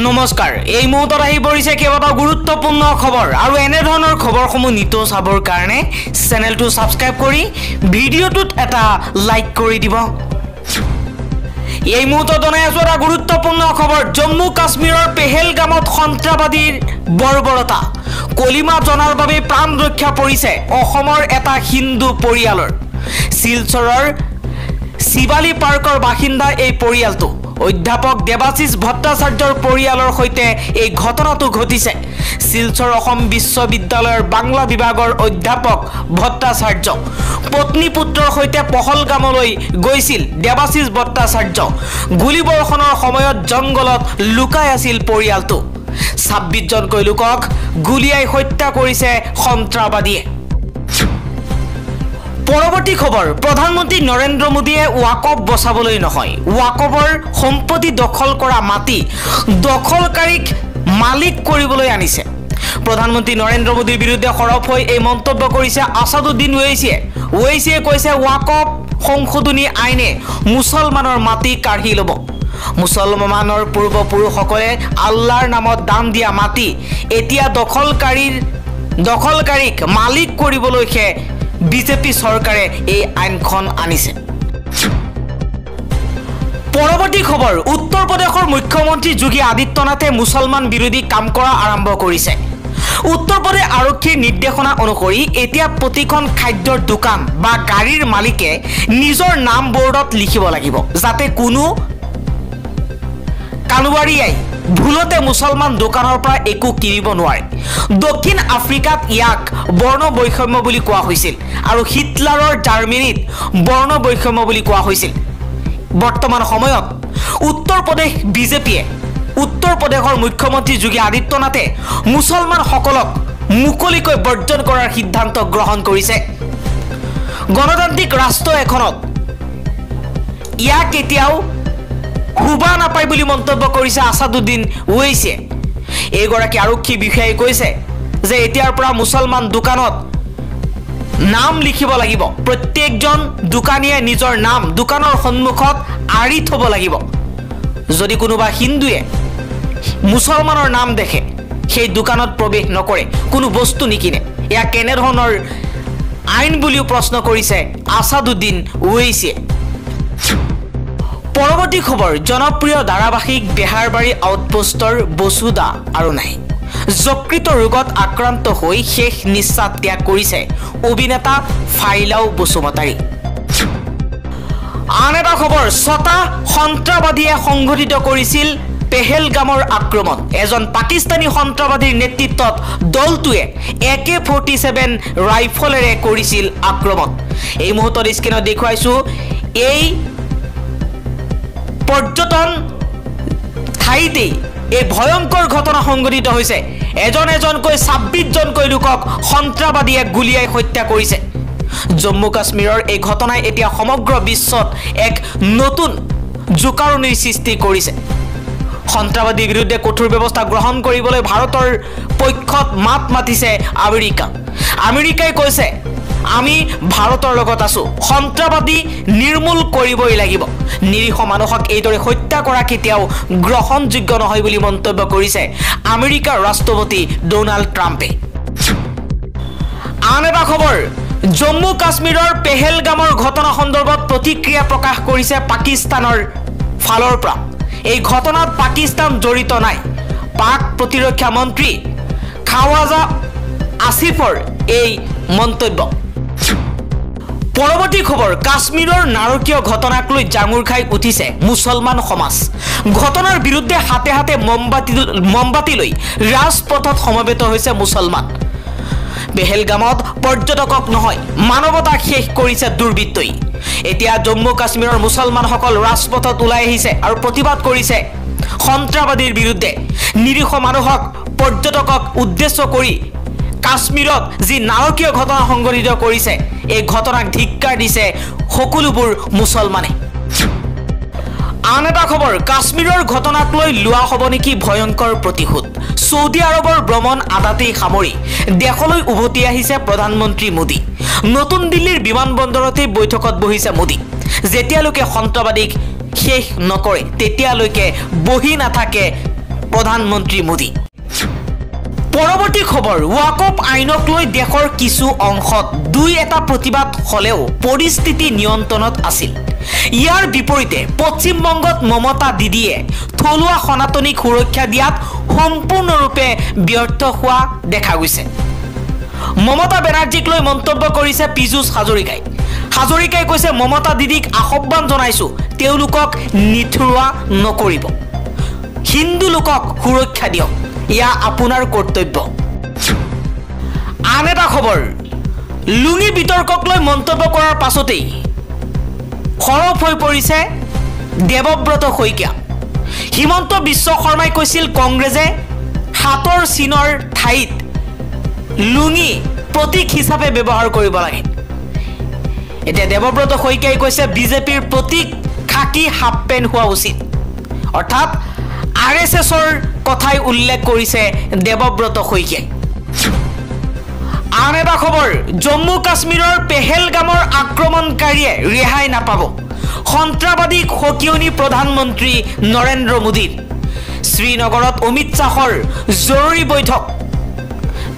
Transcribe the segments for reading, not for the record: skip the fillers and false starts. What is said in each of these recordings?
নমস্কাৰ এই মুহূৰ্তত আহি পৰিছে কেইবাটাও গুৰুত্বপূৰ্ণ খবৰ আৰু এনে ধৰণৰ খবৰসমূহ নিতৌ চাবৰ কাৰণে চেনেলটো সাবস্ক্ৰাইব কৰি ভিডিঅ'টোত এটা লাইক কৰি দিব। এই মুহূৰ্তত জনাই আছো এটা গুৰুত্বপূৰ্ণ খবৰ জম্মু কাশ্মীৰৰ পেহেলগামত সন্ত্ৰাসবাদীৰ বৰ্বৰতা কলিমা জনাৰ বাবে প্ৰাণ ৰক্ষা পৰিছে অসমৰ এটা হিন্দু পৰিয়ালৰ শিলচৰৰ শিৱালী পাৰ্কৰ বাসিন্দা এই পৰিয়ালটো অধ্যাপক দেৱাশিষ ভট্টাচাৰ্যৰ পৰিয়ালৰ সৈতে এই ঘটনাটো ঘটিছে। শিলচৰ অসম বিশ্ববিদ্যালয়ৰ বাংলা বিভাগৰ অধ্যাপক ভট্টাচাৰ্য পত্নী পুত্ৰৰ সৈতে পহলগামলৈ গৈছিল দেৱাশিষ ভট্টাচাৰ্য গুলীবৰ্ষণৰ সময়ত জংগলত লুকাই আছিল পৰিয়ালটো 26 জনকৈ লোকক গুলীয়াই হত্যা কৰিছে সন্ত্ৰাসবাদীয়ে। পৰৱৰ্তী খবৰ প্ৰধানমন্ত্ৰী নৰেন্দ্ৰ মোদীয়ে ওয়াকফ বচাবলৈ নহয় ওয়াকফৰ সম্পত্তি দখল কৰা মাটি দখলকাৰীক মালিক কৰিবলৈ আনিছে। প্ৰধানমন্ত্ৰী নৰেন্দ্ৰ মোদীৰ বিৰুদ্ধে সৰব হৈ এই মন্তব্য কৰিছে আসাদুদ্দিন ওৱেইছিয়ে কৈছে ওয়াকফ সংশোধনী আইনে মুছলমানৰ মাটি কাঢ়ি ল'ব। মুছলমানৰ পূৰ্বপুৰুষসকলে আল্লাহৰ নামত দান দিয়া মাটি এতিয়া দখলকাৰীক মালিক কৰিবলৈহে বিজেপি চৰকাৰে এই আইনখন আনিছে। পৰৱৰ্তী খবৰ উত্তৰ প্ৰদেশৰ মুখ্যমন্ত্ৰী যোগী আদিত্যনাথে মুছলমান বিৰোধী কাম কৰা আৰম্ভ কৰিছে। উত্তৰ প্ৰদেশ আৰক্ষীৰ নিৰ্দেশনা অনুসৰি এতিয়া প্ৰতিখন খাদ্যৰ দোকান বা গাড়ীৰ মালিকে নিজৰ নাম বৰ্ডত লিখিব লাগিব যাতে কোনো কানুৱাৰীয়াই ভুলতে মুছলমান দোকানৰ পৰা একো কিনিব নোৱাৰে। দক্ষিণ আফ্ৰিকাত ইয়াক বৰ্ণ বৈষম্য বুলি কোৱা হৈছিল আৰু হিটলাৰৰ জাৰ্মানীত বৰ্ণ বৈষম্য বুলি কোৱা হৈছিল। বৰ্তমান সময়ত উত্তৰ প্ৰদেশ বিজেপিয়ে উত্তৰ প্ৰদেশৰ মুখ্যমন্ত্ৰী যোগী আদিত্যনাথে মুছলমানসকলক মুকলিকৈ বৰ্জন কৰাৰ সিদ্ধান্ত গ্ৰহণ কৰিছে। গণতান্ত্ৰিক ৰাষ্ট্ৰ এখনত ইয়াক এতিয়াও শুবা নাপায় বুলি মন্তব্য কৰিছে আসাদুদ্দিন ওৱেইছিয়ে। এইগৰাকী আৰক্ষী বিষয়াই কৈছে যে এতিয়াৰ পৰা মুছলমান দোকানত নাম লিখিব লাগিব। প্ৰত্যেকজন দোকানীয়ে নিজৰ নাম দোকানৰ সন্মুখত আঁৰি থব লাগিব। যদি কোনোবা হিন্দুৱে মুছলমানৰ নাম দেখে সেই দোকানত প্ৰৱেশ নকৰে কোনো বস্তু নিকিনে। এয়া কেনেধৰণৰ আইন বুলিও প্ৰশ্ন কৰিছে আসাদুদ্দিন ওৱেইছিয়ে। পৰৱৰ্তী খবৰ জনপ্ৰিয় ধাৰাবাহিক বেহাৰবাৰী আউটপোষ্টৰ বসুদা আৰু নাই যকৃত ৰোগত আক্ৰান্ত হৈ শেষ নিশ্বাস ত্যাগ কৰিছে অভিনেতা ফাইলাও বসুমতাৰী। আন এটা খবৰ 6টা সন্ত্ৰাসবাদীয়ে সংঘটিত কৰিছিল পেহেলগামৰ আক্ৰমণ। এজন পাকিস্তানী সন্ত্ৰাসবাদীৰ নেতৃত্বত দলটোৱে AK-47 ৰাইফলেৰে কৰিছিল আক্ৰমণ। এই মুহূৰ্তত স্ক্ৰীনত দেখুৱাইছো এই পৰ্যটন ঠাইতেই এই ভয়ংকৰ ঘটনা সংঘটিত হৈছে। এজনকৈ 26 জনকৈ লোকক সন্ত্ৰাসবাদীয়ে গুলীয়াই হত্যা কৰিছে। জম্মু কাশ্মীৰৰ এই ঘটনাই এতিয়া সমগ্ৰ বিশ্বত এক নতুন জোকাৰণিৰ সৃষ্টি কৰিছে। সন্ত্ৰাসবাদীৰ বিৰুদ্ধে কঠোৰ ব্যৱস্থা গ্ৰহণ কৰিবলৈ ভাৰতৰ পক্ষত মাত মাতিছে আমেৰিকাই কৈছে আমি ভাৰতৰ লগত আছো সন্ত্ৰাসবাদী নিৰ্মূল কৰিবই লাগিব। নিৰীহ মানুহক এইদৰে হত্যা কৰা কেতিয়াও গ্ৰহণযোগ্য নহয় বুলি মন্তব্য কৰিছে আমেৰিকাৰ ৰাষ্ট্ৰপতি ডোনাল্ড ট্ৰাম্পে। আন এটা খবৰ জম্মু কাশ্মীৰৰ পেহেলগামৰ ঘটনা সন্দৰ্ভত প্ৰতিক্ৰিয়া প্ৰকাশ কৰিছে পাকিস্তানৰ ফালৰ পৰা। এই ঘটনাত পাকিস্তান জড়িত নাই পাক প্ৰতিৰক্ষা মন্ত্ৰী খাৱাজা আসিফৰ এই মন্তব্য। পৰৱৰ্তী খবৰ কাশ্মীৰৰ নাৰকীয় ঘটনাক লৈ জাঙুৰ খাই উঠিছে মুছলমান সমাজ। ঘটনাৰ বিৰুদ্ধে হাতে হাতে মমবাতি লৈ ৰাজপথত সমবেত হৈছে মুছলমান। পেহেলগামত পৰ্যটকক নহয় মানৱতাক শেষ কৰিছে দুৰ্বৃত্তই। এতিয়া জম্মু কাশ্মীৰৰ মুছলমানসকল ৰাজপথত ওলাই আহিছে আৰু প্ৰতিবাদ কৰিছে সন্ত্ৰাসবাদীৰ বিৰুদ্ধে। নিৰীহ মানুহক পৰ্যটকক উদ্দেশ্য কৰি কাশ্মীৰত যি নাৰকীয় ঘটনা সংঘটিত কৰিছে এই ঘটনাক ধিক্কাৰ দিছে সকলোবোৰ মুছলমানে। আন এটা খবৰ কাশ্মীৰৰ ঘটনাক লৈ লোৱা হ'ব নেকি ভয়ংকৰ প্ৰতিশোধ। সৌদি আৰবৰ ভ্ৰমণ আদাতেই সামৰি দেশলৈ উভতি আহিছে প্ৰধানমন্ত্ৰী মোদী। নতুন দিল্লীৰ বিমানবন্দৰতে বৈঠকত বহিছে মোদী। যেতিয়ালৈকে সন্ত্ৰাসবাদীক শেষ নকৰে তেতিয়ালৈকে বহি নাথাকে প্ৰধানমন্ত্ৰী মোদী। পৰৱৰ্তী খবৰ, ৱাকফ আইনক লৈ দেশৰ কিছু অংশত দুই এটা প্ৰতিবাদ হলেও পৰিস্থিতি নিয়ন্ত্ৰণত আছিল। ইয়াৰ বিপৰীতে পশ্চিমবংগত মমতা দিদিয়ে থলুৱা সনাতনীক সুৰক্ষা দিয়াত সম্পূৰ্ণৰূপে ব্যৰ্থ হোৱা দেখা গৈছে। মমতা বেনাৰ্জীক লৈ মন্তব্য কৰিছে পীযুষ হাজৰিকাই। হাজৰিকাই কৈছে, মমতা দিদিক আহ্বান জনাইছো তেওঁলোকক নিথৰুৱা নকৰিব, হিন্দু লোকক সুৰক্ষা দিয়ক, ইয়া আপোনাৰ কৰ্তব্য। আন এটা খবৰ, লুঙি বিতৰ্কক লৈ মন্তব্য কৰাৰ পাছতেই সৰব হৈ পৰিছে দেৱব্ৰত শইকীয়া। হিমন্ত বিশ্ব শৰ্মাই কৈছিল কংগ্ৰেছে হাতৰ চিনৰ ঠাইত লুঙি প্ৰতীক হিচাপে ব্যৱহাৰ কৰিব লাগে। এতিয়া দেৱব্ৰত শইকীয়াই কৈছে বিজেপিৰ প্ৰতীক খাকী হাফ পেণ্ট হোৱা উচিত, অৰ্থাৎ RSSৰ কথাই উল্লেখ কৰিছে দেৱব্ৰত শইকীয়াই। আন এটা খবৰ, জম্মু কাশ্মীৰৰ পেহেলগামৰ আক্ৰমণকাৰীয়ে ৰেহাই নাপাব, সন্ত্ৰাসবাদীক সকিয়নি প্ৰধানমন্ত্ৰী নৰেন্দ্ৰ মোদীৰ। শ্ৰীনগৰত অমিত শ্বাহৰ জৰুৰী বৈঠক।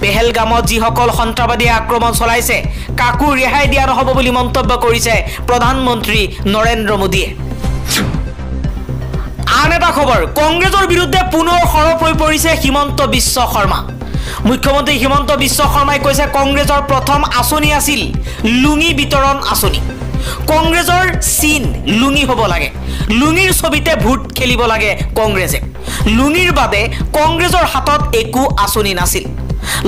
পেহেলগামত যিসকল সন্ত্ৰাসবাদীয়ে আক্ৰমণ চলাইছে কাকো ৰেহাই দিয়া নহ'ব বুলি মন্তব্য কৰিছে প্ৰধানমন্ত্ৰী নৰেন্দ্ৰ মোদীয়ে। আন এটা খবৰ, কংগ্ৰেছৰ বিৰুদ্ধে পুনৰ সৰব হৈ পৰিছে হিমন্ত বিশ্ব শৰ্মা। মুখ্যমন্ত্ৰী হিমন্ত বিশ্ব শৰ্মাই কৈছে কংগ্ৰেছৰ প্ৰথম আঁচনি আছিল লুঙি বিতৰণ আঁচনি। কংগ্ৰেছৰ চিন লুঙি হ'ব লাগে, লুঙিৰ ছবিতে ভোট খেলিব লাগে কংগ্ৰেছে। লুঙিৰ বাদে কংগ্ৰেছৰ হাতত একো আঁচনি নাছিল।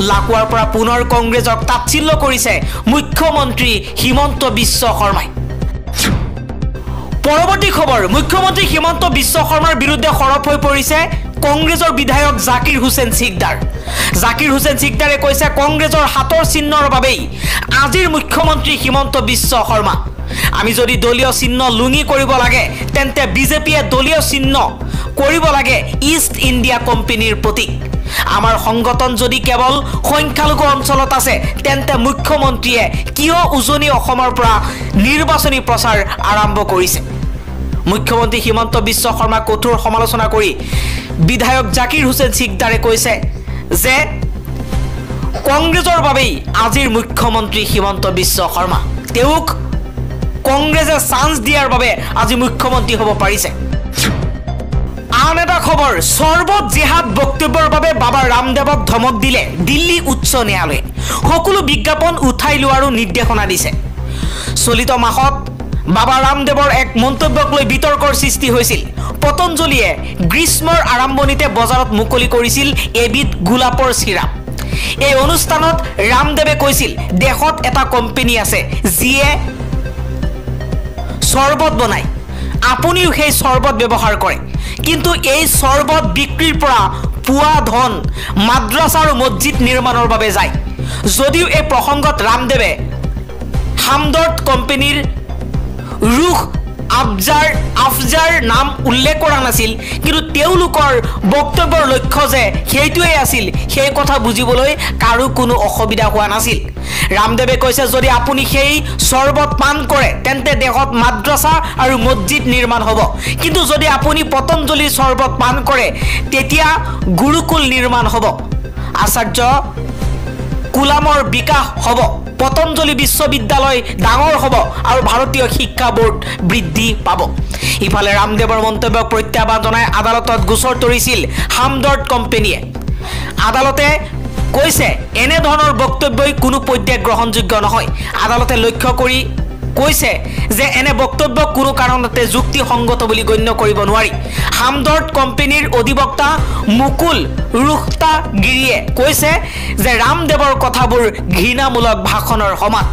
লাকুৱাৰ পৰা পুনৰ কংগ্ৰেছক তাচ্ছিল্য কৰিছে মুখ্যমন্ত্ৰী হিমন্ত বিশ্ব শৰ্মাই। পৰৱৰ্তী খবৰ, মুখ্যমন্ত্ৰী হিমন্ত বিশ্ব শৰ্মাৰ বিৰুদ্ধে সৰব হৈ পৰিছে কংগ্ৰেছৰ বিধায়ক জাকিৰ হুছেইন সিকদাৰ। জাকিৰ হুছেইন সিকদাৰে কৈছে কংগ্ৰেছৰ হাতৰ চিহ্নৰ বাবেই আজিৰ মুখ্যমন্ত্ৰী হিমন্ত বিশ্ব শৰ্মা। আমি যদি দলীয় চিহ্ন লুঙি কৰিব লাগে তেন্তে বিজেপিয়ে দলীয় চিহ্ন কৰিব লাগে ইষ্ট ইণ্ডিয়া কোম্পানীৰ প্ৰতীক। আমাৰ সংগঠন যদি কেৱল সংখ্যালঘু অঞ্চলত আছে তেন্তে মুখ্যমন্ত্ৰীয়ে কিয় উজনি অসমৰ পৰা নিৰ্বাচনী প্ৰচাৰ আৰম্ভ কৰিছে? মুখ্যমন্ত্ৰী হিমন্ত বিশ্ব শৰ্মাক কঠোৰ সমালোচনা কৰি বিধায়ক জাকিৰ হুছেইন সিকদাৰে কৈছে যে কংগ্ৰেছৰ বাবেই আজিৰ মুখ্যমন্ত্ৰী হিমন্ত বিশ্ব শৰ্মা। তেওঁক কংগ্ৰেছে চান্স দিয়াৰ বাবে আজি মুখ্যমন্ত্ৰী হ'ব পাৰিছে। আন এটা খবৰ, সৰ্বত জেহাদ বক্তব্যৰ বাবে বাবা ৰামদেৱক ধমক দিলে দিল্লী উচ্চ ন্যায়ালয়ে। সকলো বিজ্ঞাপন উঠাই লোৱাৰো নিৰ্দেশনা দিছে। চলিত মাহত বাবা ৰামদেৱৰ এক মন্তব্যক লৈ বিতৰ্কৰ সৃষ্টি হৈছিল। পতঞ্জলীয়ে গ্ৰীষ্মৰ আৰম্ভণিতে বজাৰত মুকলি কৰিছিল এবিধ গোলাপৰ চিৰাপ। এই অনুষ্ঠানত ৰামদেৱে কৈছিল দেশত এটা কোম্পানী আছে যিয়ে চৰ্বত বনায়, আপুনিও সেই চৰ্বত ব্যৱহাৰ কৰে, কিন্তু এই চৰ্বত বিক্ৰীৰ পৰা পোৱা ধন মাদ্ৰাছা আৰু মছজিদ নিৰ্মাণৰ বাবে যায়। যদিও এই প্ৰসংগত ৰামদেৱে হামদৰ্দ কোম্পানীৰ ৰুখ আফজাৰ নাম উল্লেখ কৰা নাছিল, কিন্তু তেওঁলোকৰ বক্তব্যৰ লক্ষ্য যে সেইটোৱেই আছিল সেই কথা বুজিবলৈ কাৰো কোনো অসুবিধা হোৱা নাছিল। ৰামদেৱে কৈছে যদি আপুনি সেই চৰ্বত পান কৰে তেন্তে দেশত মাদ্ৰাছা আৰু মছজিদ নিৰ্মাণ হ'ব, কিন্তু যদি আপুনি পতঞ্জলীৰ চৰ্বত পান কৰে তেতিয়া গুৰুকুল নিৰ্মাণ হ'ব, আচাৰ্য কুলামৰ বিকাশ হ'ব, পতঞ্জলী বিশ্ববিদ্যালয় ডাঙৰ হ'ব আৰু ভাৰতীয় শিক্ষা বোৰ্ড বৃদ্ধি পাব। ইফালে ৰামদেৱৰ মন্তব্যক প্ৰত্যাহ্বান জনাই আদালতত গোচৰ তৰিছিল হামদৰ্দ কোম্পানীয়ে। আদালতে কৈছে এনেধৰণৰ বক্তব্যই কোনো পৰ্যায় গ্ৰহণযোগ্য নহয়। আদালতে লক্ষ্য কৰি কৈছে যে এনে বক্তব্য কোনো কাৰণতে যুক্তিসংগত বুলি গণ্য কৰিব নোৱাৰি। হামদৰ্দ কোম্পানীৰ অধিবক্তা মুকুল ৰুখতাগিৰিয়ে কৈছে যে ৰামদেৱৰ কথাবোৰ ঘৃণামূলক ভাষণৰ সমান।